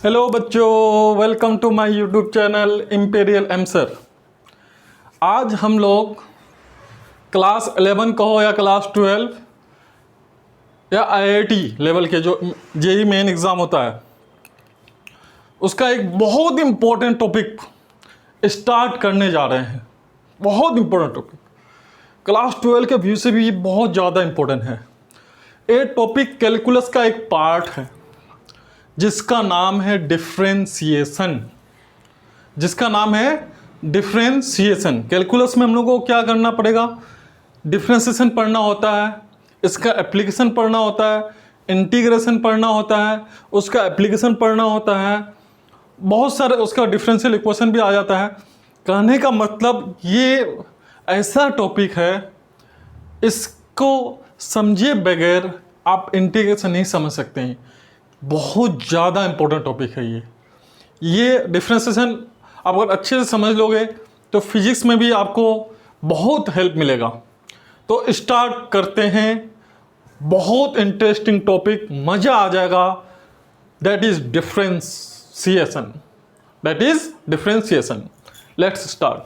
Hello बच्चों, welcome to my YouTube channel imperial एमसर। आज हम लोग क्लास 11 कहो या क्लास 12 या आईआईटी लेवल के जो जेई मेन एग्ज़ाम होता है उसका एक बहुत इम्पोर्टेंट टॉपिक स्टार्ट करने जा रहे हैं। बहुत इम्पोर्टेंट टॉपिक, क्लास 12 के व्यू से भी ये बहुत ज़्यादा इम्पोर्टेंट है। ये टॉपिक कैलकुलस का एक पार्ट है जिसका नाम है डिफरेंशिएशन। कैलकुलस में हम लोगों को क्या करना पड़ेगा? डिफरेंशिएशन पढ़ना होता है, इसका एप्लीकेशन पढ़ना होता है, इंटीग्रेशन पढ़ना होता है, उसका एप्लीकेशन पढ़ना होता है, बहुत सारे उसका डिफरेंशियल इक्वेशन भी आ जाता है। कहने का मतलब ये ऐसा टॉपिक है, इसको समझे बगैर आप इंटीग्रेशन नहीं समझ सकते हैं। बहुत ज़्यादा इंपॉर्टेंट टॉपिक है ये डिफरेंशिएशन आप अगर अच्छे से समझ लोगे तो फिजिक्स में भी आपको बहुत हेल्प मिलेगा। तो स्टार्ट करते हैं। बहुत इंटरेस्टिंग टॉपिक, मज़ा आ जाएगा। That is differentiation. Let's start.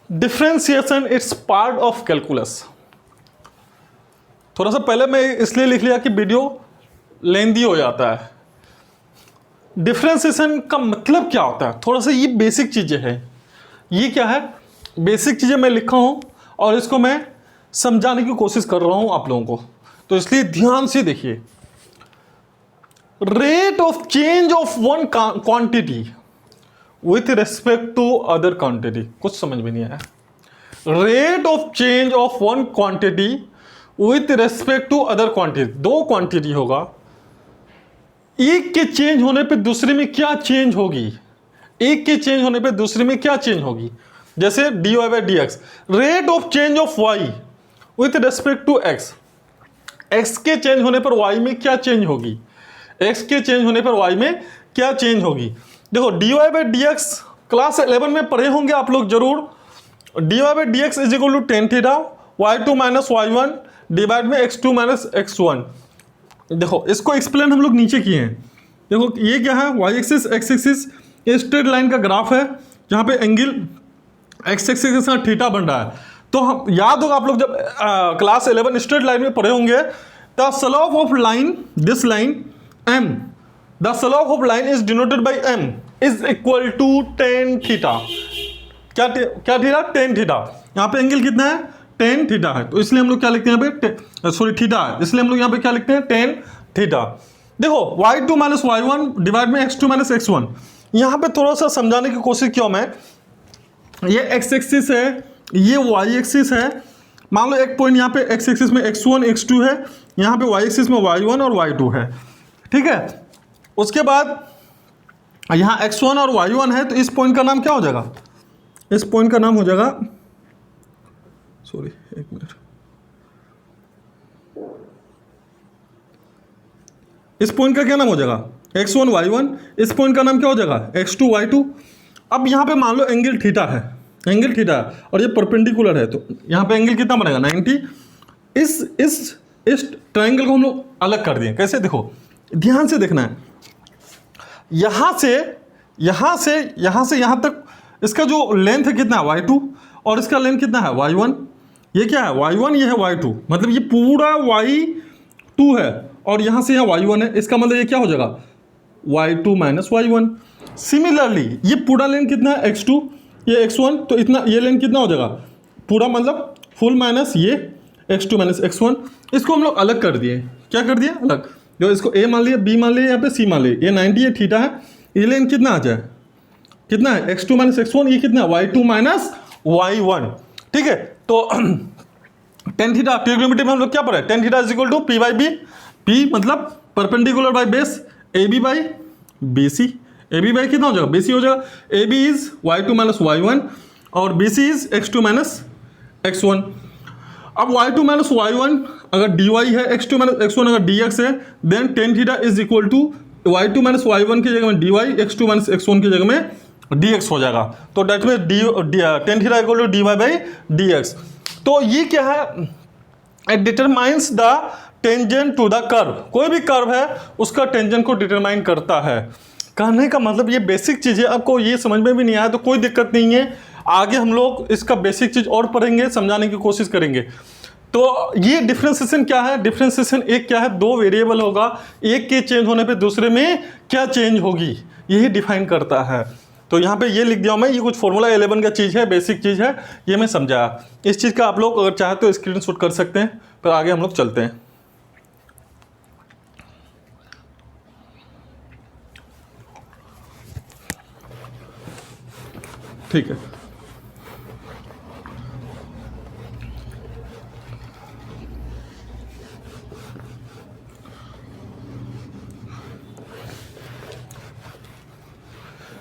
Differentiation it's part of calculus. थोड़ा सा पहले मैं इसलिए लिख लिया कि वीडियो लेंदी हो जाता है। डिफरेंशिएशन का मतलब क्या होता है, थोड़ा सा ये बेसिक चीज़ें हैं। ये क्या है? बेसिक चीज़ें मैं लिखा हूँ और इसको मैं समझाने की कोशिश कर रहा हूँ आप लोगों को, तो इसलिए ध्यान से देखिए। Rate of change of one quantity with respect to other quantity. कुछ समझ में नहीं आया। Rate of change of one quantity with respect to other quantity. दो क्वांटिटी होगा, एक के चेंज होने पे दूसरे में क्या चेंज होगी? जैसे dy by d x. Rate of change of y with respect to x। x के चेंज होने पर y में क्या चेंज होगी? देखो dy by d x class 11 में पढ़े होंगे आप लोग जरूर। dy by d x is equal to tan theta y2 minus y1 divide में x2 माइनस x1। देखो इसको एक्सप्लेन हम लोग नीचे किए हैं। देखो ये क्या है? y एक्सिस x एक्सिस, ये स्ट्रेट लाइन का ग्राफ है जहाँ पे एंगल x एक्सिस के साथ थीटा बन रहा है। तो हम याद होगा आप लोग जब क्लास 11 स्ट्रेट लाइन में पढ़े होंगे, the slope of line, this line m, the slope of line is denoted by m is equal to tan theta. क्या थीटा? Tan theta. यहाँ पे एंगल कितना है? टेन थीटा है, तो इसलिए हम लोग क्या लिखते हैं यहाँ पे? थीटा है, इसलिए हम लोग यहाँ पे क्या लिखते हैं? Tan theta. देखो y2 माइनस y1 डिवाइड में x2 माइनस x1। यहाँ पे थोड़ा सा समझाने की कोशिश किया मैं। ये x एक्सिस है, ये y एक्सिस है। मान लो एक पॉइंट यहाँ पे x एक्सिस में x1 x2 है, यहाँ पे y एक्सिस में y1 और y2 है, ठीक है। उसके बाद यहाँ x1 और y1 है, तो इस पॉइंट का नाम क्या हो जाएगा? इस पॉइंट का नाम हो जाएगा, सॉरी एक मिनट, इस पॉइंट का क्या नाम हो जाएगा? x1 y1। इस पॉइंट का नाम क्या हो जाएगा? x2 y2। अब यहाँ पे मान लो एंगल थीटा है, और ये परपेंडिकुलर है, तो यहाँ पे एंगल कितना बनेगा? 90। इस ट्रायंगल को हम लोग अलग कर दिए। कैसे? देखो ध्यान से देखना है। यहाँ से यहाँ तक इसका जो लेंथ है कितना है? y2, और इसका लेंथ कितना है? y1। ये क्या है? y1, ये है y2, मतलब ये पूरा y2 है और यहाँ से यहाँ y1 है। इसका मतलब ये क्या हो जाएगा? y2 minus y1। सिमिलरली ये पूरा लेंथ कितना है? x2, ये x1, तो इतना ये लेंथ कितना हो जाएगा? पूरा मतलब फुल माइनस ये x2 माइनस x1। इसको हम लोग अलग कर दिए। क्या कर दिए? अलग। जो इसको a मान लिया, b मान लिया, यहाँ पे c मान लिया। ये 90 है, थीटा है, ये लेंथ कितना आ जाए? कितना है? x2 minus x1। ये कितना है? y2 माइनस y1, ठीक है। तो टेन थीटा ट्रिग्नोमेट्री में हम लोग क्या पढ़े? Tan theta is equal to P by B. P मतलब perpendicular by base, A B by B C. A B by कितना हो जाएगा? बी सी हो जाएगा। A B is y2 minus y1 और B C is x2 minus x1। अब y2 minus y1 अगर dy है, x2 माइनस x1 अगर dx है, then tan theta is equal to y2 minus y1 की जगह में dy, x2 माइनस x1 की जगह में dx हो जाएगा। तो डेट में tan theta equal to dy by dx। तो ये क्या है? It determines the tangent to the curve, कोई भी कर्व है उसका टेंजेंट को डिटरमाइन करता है। कहने का मतलब ये बेसिक चीज़ है, आपको ये समझ में भी नहीं आया तो कोई दिक्कत नहीं है, आगे हम लोग इसका बेसिक चीज़ और पढ़ेंगे, समझाने की कोशिश करेंगे। तो ये डिफ्रेंसिएशन क्या है, डिफ्रेंसिएशन एक क्या है, दो वेरिएबल होगा, एक के चेंज होने पे दूसरे में क्या चेंज होगी, यही डिफाइन करता है। तो यहाँ पे ये लिख दिया मैं, ये कुछ फॉर्मूला 11 का चीज़ है, बेसिक चीज़ है, ये मैं समझाया। इस चीज़ का आप लोग अगर चाहे तो स्क्रीनशॉट कर सकते हैं, फिर आगे हम लोग चलते हैं। ठीक है,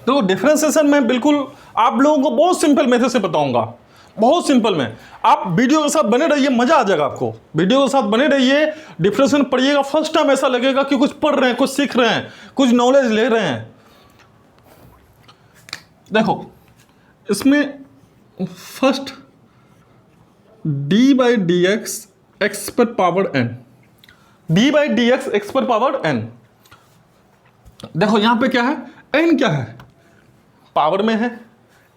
तो डिफरेंशिएशन में बिल्कुल आप लोगों को बहुत सिंपल मेथड से बताऊंगा, बहुत सिंपल में। आप वीडियो के साथ बने रहिए, मजा आ जाएगा आपको, वीडियो के साथ बने रहिए, डिफरेंशिएशन पढ़िएगा। फर्स्ट टाइम ऐसा लगेगा कि कुछ पढ़ रहे हैं, कुछ सीख रहे हैं, कुछ नॉलेज ले रहे हैं। देखो इसमें first d by d x x पर power n, d by d x x पर पावर एन। देखो यहां पे क्या है, एन क्या है, पावर में है,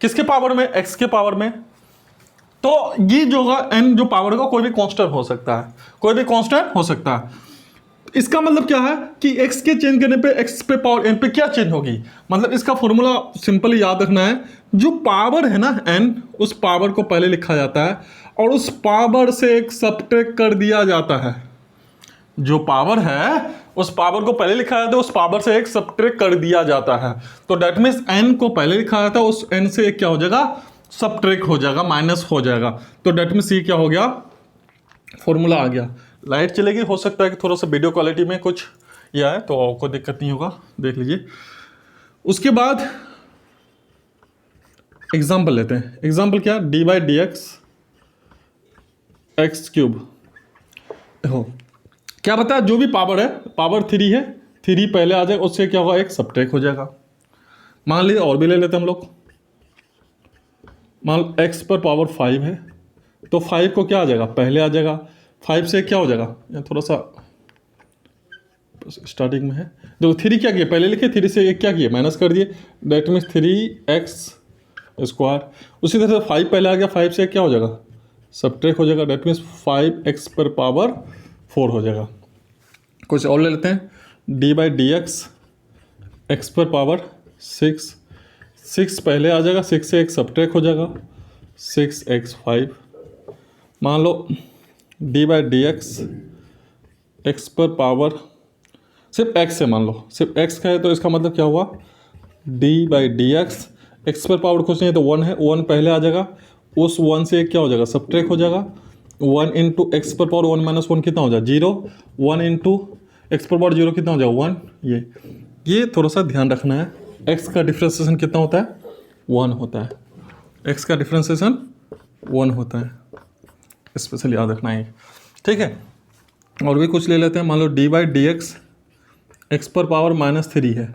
किसके पावर में, एक्स के पावर में। तो ये जो होगा एन जो पावर का कोई भी कांस्टेंट हो सकता है, कोई भी कांस्टेंट हो सकता है। इसका मतलब क्या है कि x के चेंज करने पे x पे पावर n पे क्या चेंज होगी, मतलब इसका फॉर्मूला सिंपली याद रखना है, जो पावर है ना n, उस पावर को पहले लिखा जाता है और उस पावर से एक सब्ट्रैक्ट कर दिया जाता है। जो पावर है उस पावर को पहले लिखा जाता है, उस पावर से एक सब्ट्रैक्ट कर दिया जाता है। तो डेट मीन्स n को पहले लिखा जाता है, उस n से एक क्या हो जाएगा, सब्ट्रैक्ट हो जाएगा, माइनस हो जाएगा। तो डेट मीन्स ये क्या हो गया, फॉर्मूला आ गया। लाइट चलेगी, हो सकता है कि थोड़ा सा वीडियो क्वालिटी में कुछ यह है, तो कोई दिक्कत नहीं होगा, देख लीजिए। उसके बाद एग्जाम्पल लेते हैं। एग्जाम्पल क्या, D by d x x cube. देखो क्या बताया, जो भी पावर है, पावर 3 है, 3 पहले आ जाएगा, उससे क्या होगा, एक सब्ट्रैक्ट हो जाएगा। मान लीजिए और भी ले लेते हैं हम लोग, मान x पर पावर 5 है, तो 5 को क्या आ जाएगा, पहले आ जाएगा, 5 से क्या हो जाएगा, या थोड़ा सा स्टार्टिंग में है, देखो 3 क्या किया, पहले लिखे, 3 से एक क्या किया, माइनस कर दिए, डेट मीन्स 3x स्क्वायर। उसी तरह से 5 पहले आ गया, 5 से क्या हो जाएगा, सब्ट्रैक्ट हो जाएगा, डेट मीन्स 5x पर पावर 4 हो जाएगा। कुछ और ले लेते हैं, D by d x x पर पावर 6, 6 पहले आ जाएगा, 6 से एक सब्ट्रैक्ट हो जाएगा, 6x5। मान लो d by d x x पर पावर सिर्फ x है, मान लो सिर्फ x का है, तो इसका मतलब क्या हुआ, D by d x x पर पावर कुछ नहीं है तो 1 है, 1 पहले आ जाएगा, उस 1 से क्या हो जाएगा, सब्ट्रैक्ट हो जाएगा, 1 इंटू एक्स पर पावर 1 माइनस 1 कितना हो जाएगा, 0, 1 इंटू एक्स पर पावर 0 कितना हो जाएगा, 1। ये थोड़ा सा ध्यान रखना है, x का डिफ्रेंसिएशन कितना होता है, 1 होता है, x का डिफ्रेंसिएशन 1 होता है, स्पेशल याद रखना है, ठीक है। और भी कुछ ले लेते हैं, मान लो d by d x x पर पावर -3 है,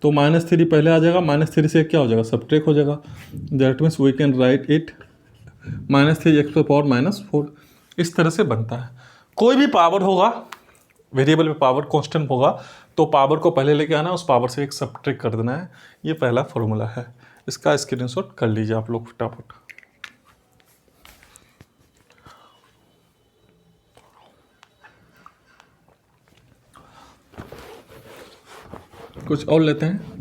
तो -3 पहले आ जाएगा, -3 से क्या हो जाएगा, सब्ट्रैक्ट हो जाएगा, that means we can write it -3 x पर पावर -4। इस तरह से बनता है। कोई भी पावर होगा, वेरिएबल में पावर कांस्टेंट होगा, तो पावर को पहले लेके आना, उस पावर से एक सब्ट्रैक्ट कर देना है, ये पहला फॉर्मूला है। इसका स्क्रीनशॉट कर लीजिए आप लोग फटाफट। कुछ और लेते हैं,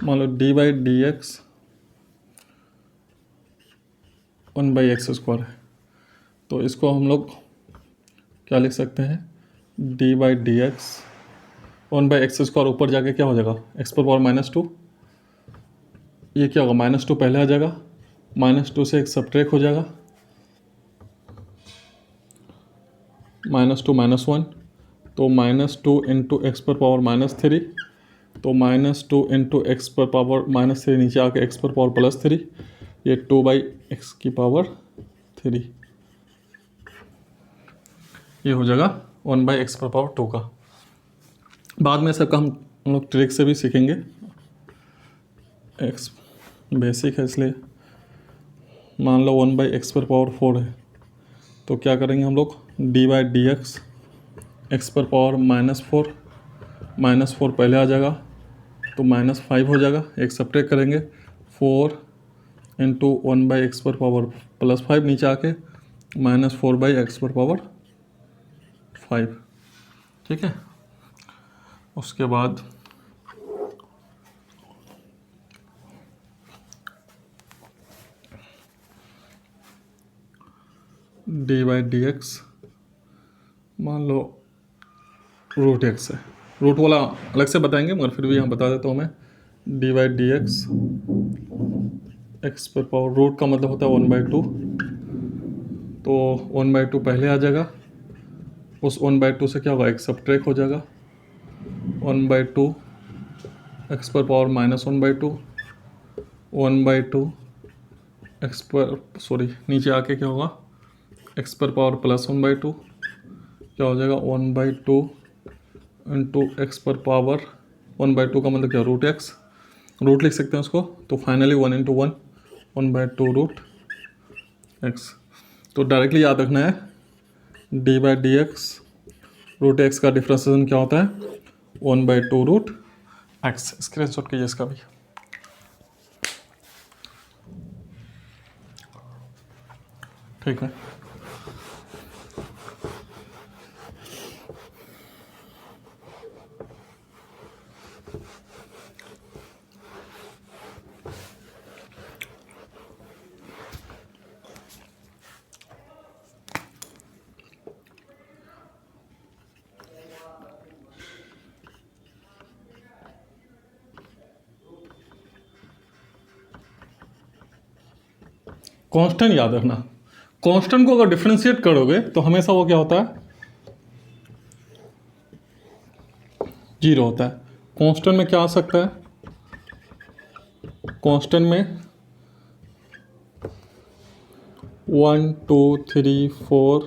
मान लो d by d x 1/x² है, तो इसको हम लोग क्या लिख सकते हैं, D by d x 1/x², ऊपर जाके क्या हो जाएगा, x पर पावर -2, ये क्या होगा, -2 पहले आ जाएगा, -2 से एक सब्ट्रैक्ट हो जाएगा, -2 -1, तो -2 इंटू एक्स पर पावर -3, तो -2 इंटू एक्स पर पावर -3 नीचे आके x पर पावर +3, ये 2/x की पावर 3, ये हो जाएगा 1/x पर पावर 2 का। बाद में सबका हम लोग ट्रिक से भी सीखेंगे, एक्स बेसिक है इसलिए मान लो 1/x⁴ है, तो क्या करेंगे हम लोग, d/dx x⁴ -4 पहले आ जाएगा तो -5 हो जाएगा, एक सब्ट्रैक्ट करेंगे 4 इंटू 1/x⁴ +5 नीचे आके -4/x⁴, ठीक है। उसके बाद d/dx मान लो √x है, रूट वाला अलग से बताएंगे मगर फिर भी यहाँ बता देता हूँ मैं, d/dx x⁴, रूट का मतलब होता है 1/2, तो 1/2 पहले आ जाएगा, उस 1/2 से क्या होगा, एक सब्ट्रैक्ट हो जाएगा 1/2 x⁴ -1/2 1/2 नीचे आके क्या होगा x⁴ +1/2 क्या हो जाएगा 1/2 इंटू x⁴ 1/2 का मतलब क्या, √x, रूट लिख सकते हैं उसको, तो फाइनली 1 इंटू 1 1/2 √x। तो डायरेक्टली याद रखना है d/dx √x का डिफ्रेंसिएशन क्या होता है 1/2 √x। स्क्रीनशॉट कीजिए इसका भी। ठीक है, कांस्टेंट याद रखना, कांस्टेंट को अगर डिफरेंशिएट करोगे तो हमेशा वो क्या होता है, 0 होता है। कांस्टेंट में क्या आ सकता है, कांस्टेंट में 1 2 3 4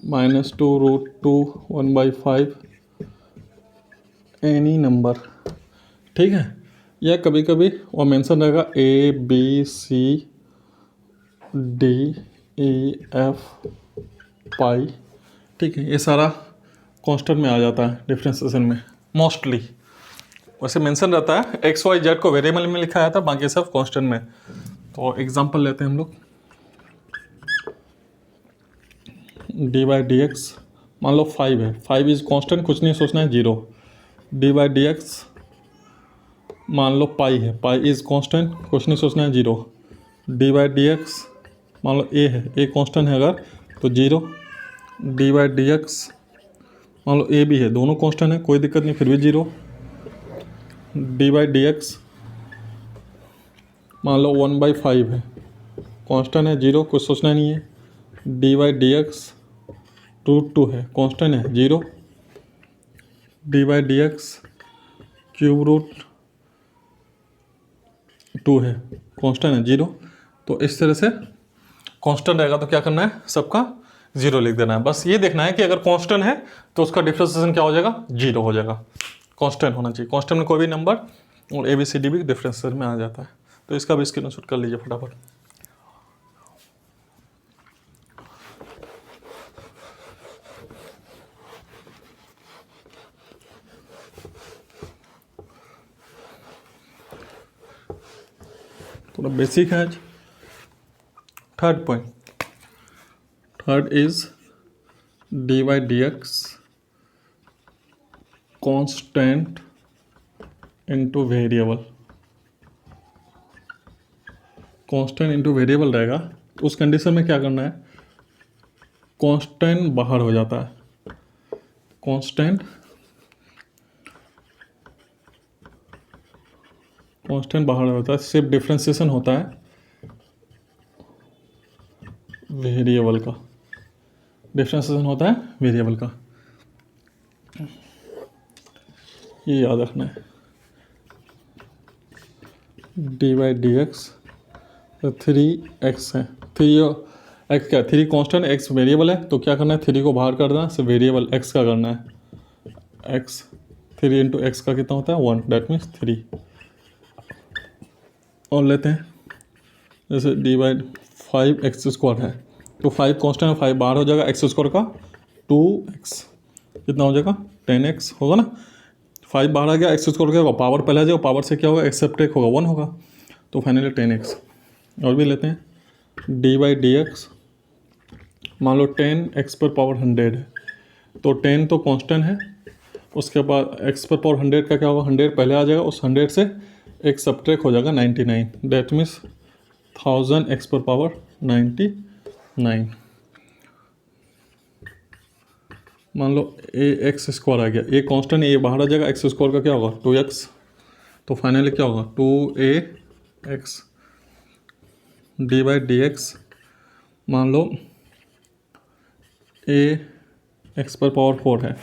-2 √2 1/5 एनी नंबर, ठीक है। या कभी कभी वो मेंशन रहेगा ABCDEF पाई, ठीक है। ये सारा कांस्टेंट में आ जाता है डिफरेंशिएशन में मोस्टली, वैसे मेंशन रहता है XYZ को वेरिएबल में लिखा जाता है, बाकी सब कांस्टेंट में। तो एग्जांपल लेते हैं हम लोग, d/dx मान लो 5 है, 5 इज कांस्टेंट, कुछ नहीं सोचना है 0। d/dx मान लो पाई है, पाई इज कांस्टेंट, कुछ नहीं सोचना है 0। d/dx मान लो a है, a कांस्टेंट है अगर तो 0। d/dx मान लो a भी है, दोनों कांस्टेंट है, कोई दिक्कत नहीं, फिर भी 0। d/dx मान लो 1/5 है, कांस्टेंट है 0, कुछ सोचना नहीं है। d/dx √2 है, कांस्टेंट है 0। d/dx √2 है, कांस्टेंट है 0। तो इस तरह से कांस्टेंट रहेगा तो क्या करना है, सबका 0 लिख देना है। बस ये देखना है कि अगर कांस्टेंट है तो उसका डिफरेंशिएशन क्या हो जाएगा, 0 हो जाएगा। कांस्टेंट होना चाहिए, कांस्टेंट में कोई भी नंबर और ABCD भी डिफरेंशिएशन में आ जाता है। तो इसका भी स्क्रीनशॉट कर लीजिए फटाफट। थोड़ा बेसिक है आज। Third point, third is d/dx constant into variable. Constant into variable रहेगा तो उस कंडीशन में क्या करना है, कांस्टेंट बाहर हो जाता है, कांस्टेंट बाहर होता है, सिर्फ डिफरेंशिएशन होता है वेरिएबल का, डिफरेंशिएशन होता है वेरिएबल का, ये याद रखना है। d/dx 3x है, 3x क्या, 3 कांस्टेंट, x वेरिएबल है, तो क्या करना है, 3 को बाहर कर देना, सिर्फ वेरिएबल x का करना है। x 3 इंटू एक्स का कितना होता है 1, दैट मीन्स 3। और लेते हैं, जैसे डिवाइड 5x² है, तो 5 कांस्टेंट है, 5 बाहर हो जाएगा, x² का 2x कितना हो जाएगा 10x होगा ना, 5 बाहर आ गया, x² क्या होगा पावर पहले आ जाएगा, पावर से क्या होगा एक्सेप्ट एक होगा 1 होगा, तो फाइनली 10x। और भी लेते हैं d/dx, मान लो 10x⁻100 है, तो 10 तो कांस्टेंट है, उसके बाद x⁻100 का क्या होगा 100 पहले आ जाएगा, उस 100 से एक सब्ट्रैक्ट हो जाएगा 99, दैट मीन्स 1000x⁻99। मान लो ax² आ गया, a कांस्टेंट, a बाहर आ जाएगा, x² का क्या होगा 2x, तो फाइनली क्या होगा 2ax d/dx, मान लो ax⁻4 है,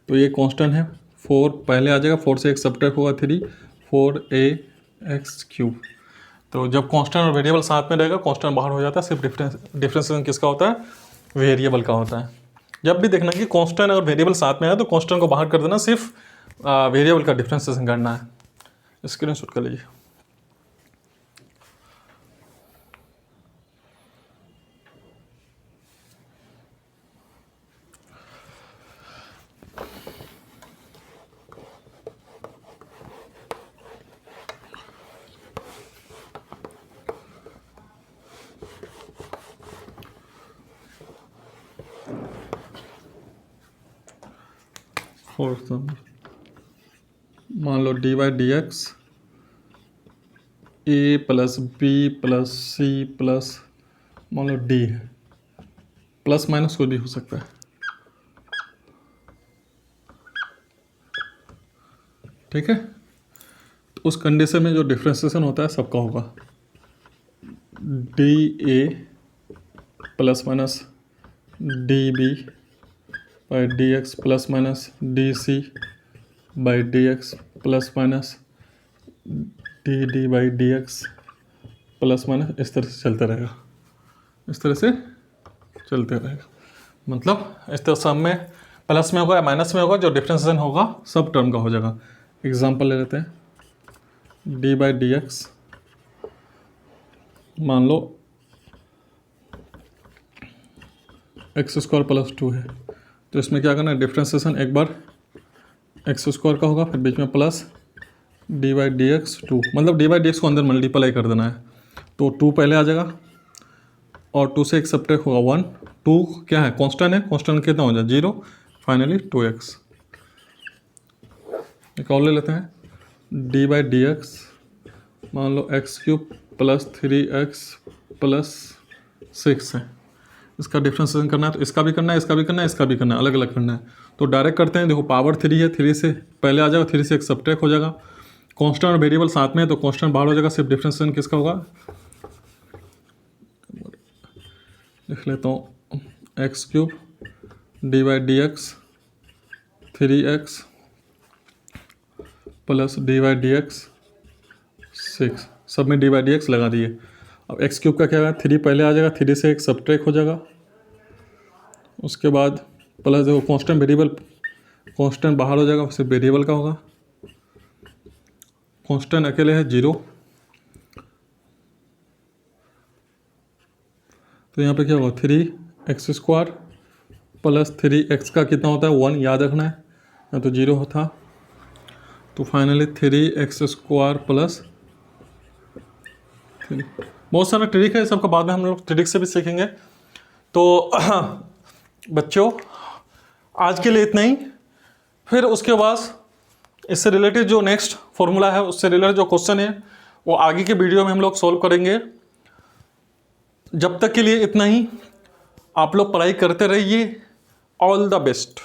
तो ये कांस्टेंट है, 4 पहले आ जाएगा, 4 से एक सब्ट्रैक्ट होगा 3, 4ax³। तो जब कांस्टेंट और वेरिएबल साथ में रहेगा, कांस्टेंट बाहर हो जाता है, सिर्फ डिफरेंशिएशन किसका होता है वेरिएबल का होता है। जब भी देखना कि कांस्टेंट और वेरिएबल साथ में है तो कांस्टेंट को बाहर कर देना, सिर्फ वेरिएबल का डिफरेंशिएशन करना है। स्क्रीनशॉट कर लीजिए। फॉर एग्जाम्पल मान लो d/dx a + b + c plus मान लो d है, प्लस माइनस कोई भी हो सकता है, ठीक है। तो उस कंडीशन में जो डिफ्रेंसिएशन होता है सबका होगा dA ± dB/dx ± dC/dx ± dd/dx ± इस तरह से चलता रहेगा, इस तरह से चलते रहेगा। मतलब इस तरह सब में प्लस में होगा या माइनस में होगा, जो डिफ्रेंसिएशन होगा सब टर्म का हो जाएगा। एग्जांपल ले लेते हैं, d/dx मान लो x² + 2 है, तो इसमें क्या करना है डिफ्रेंसिएशन, एक बार x² का होगा, फिर बीच में प्लस d/dx 2, मतलब d/dx को अंदर मल्टीप्लाई कर देना है, तो 2 पहले आ जाएगा और 2 से एक सब्ट्रैक्ट होगा 1, 2 क्या है कांस्टेंट है, कांस्टेंट कितना हो जाए 0, फाइनली 2x। एक और ले लेते हैं, d/dx मान लो x³ + 3x + 6 है, इसका डिफ्रेंशिएशन करना है, तो इसका भी करना है, इसका भी करना है, इसका भी करना है, अलग अलग करना है। तो डायरेक्ट करते हैं, देखो पावर 3 है, 3 से पहले आ जाएगा, 3 से एक सब्ट्रैक्ट हो जाएगा, कांस्टेंट और वेरिएबल साथ में है तो कांस्टेंट बाहर हो जाएगा, सिर्फ डिफ्रेंशिएशन किसका होगा लिख लेता हूँ, x³ d/dx 3x + d/dx 6, सब में d/dx लगा दिए। अब x³ का क्या है 3 पहले आ जाएगा, 3 से एक सब्ट्रैक्ट हो जाएगा, उसके बाद प्लस देखो कांस्टेंट वेरिएबल, कांस्टेंट बाहर हो जाएगा, सिर्फ वेरिएबल का होगा, कांस्टेंट अकेले है 0, तो यहाँ पे क्या होगा 3x² + 3x का कितना होता है 1, याद रखना है, या तो 0 होता, तो फाइनली 3x² + 3। बहुत सारा ट्रिक है, सबका बाद में हम लोग ट्रिक से भी सीखेंगे। तो बच्चों आज के लिए इतना ही, फिर उसके बाद इससे रिलेटेड जो नेक्स्ट फॉर्मूला है, उससे रिलेटेड जो क्वेश्चन है वो आगे के वीडियो में हम लोग सॉल्व करेंगे। जब तक के लिए इतना ही, आप लोग पढ़ाई करते रहिए। All the best.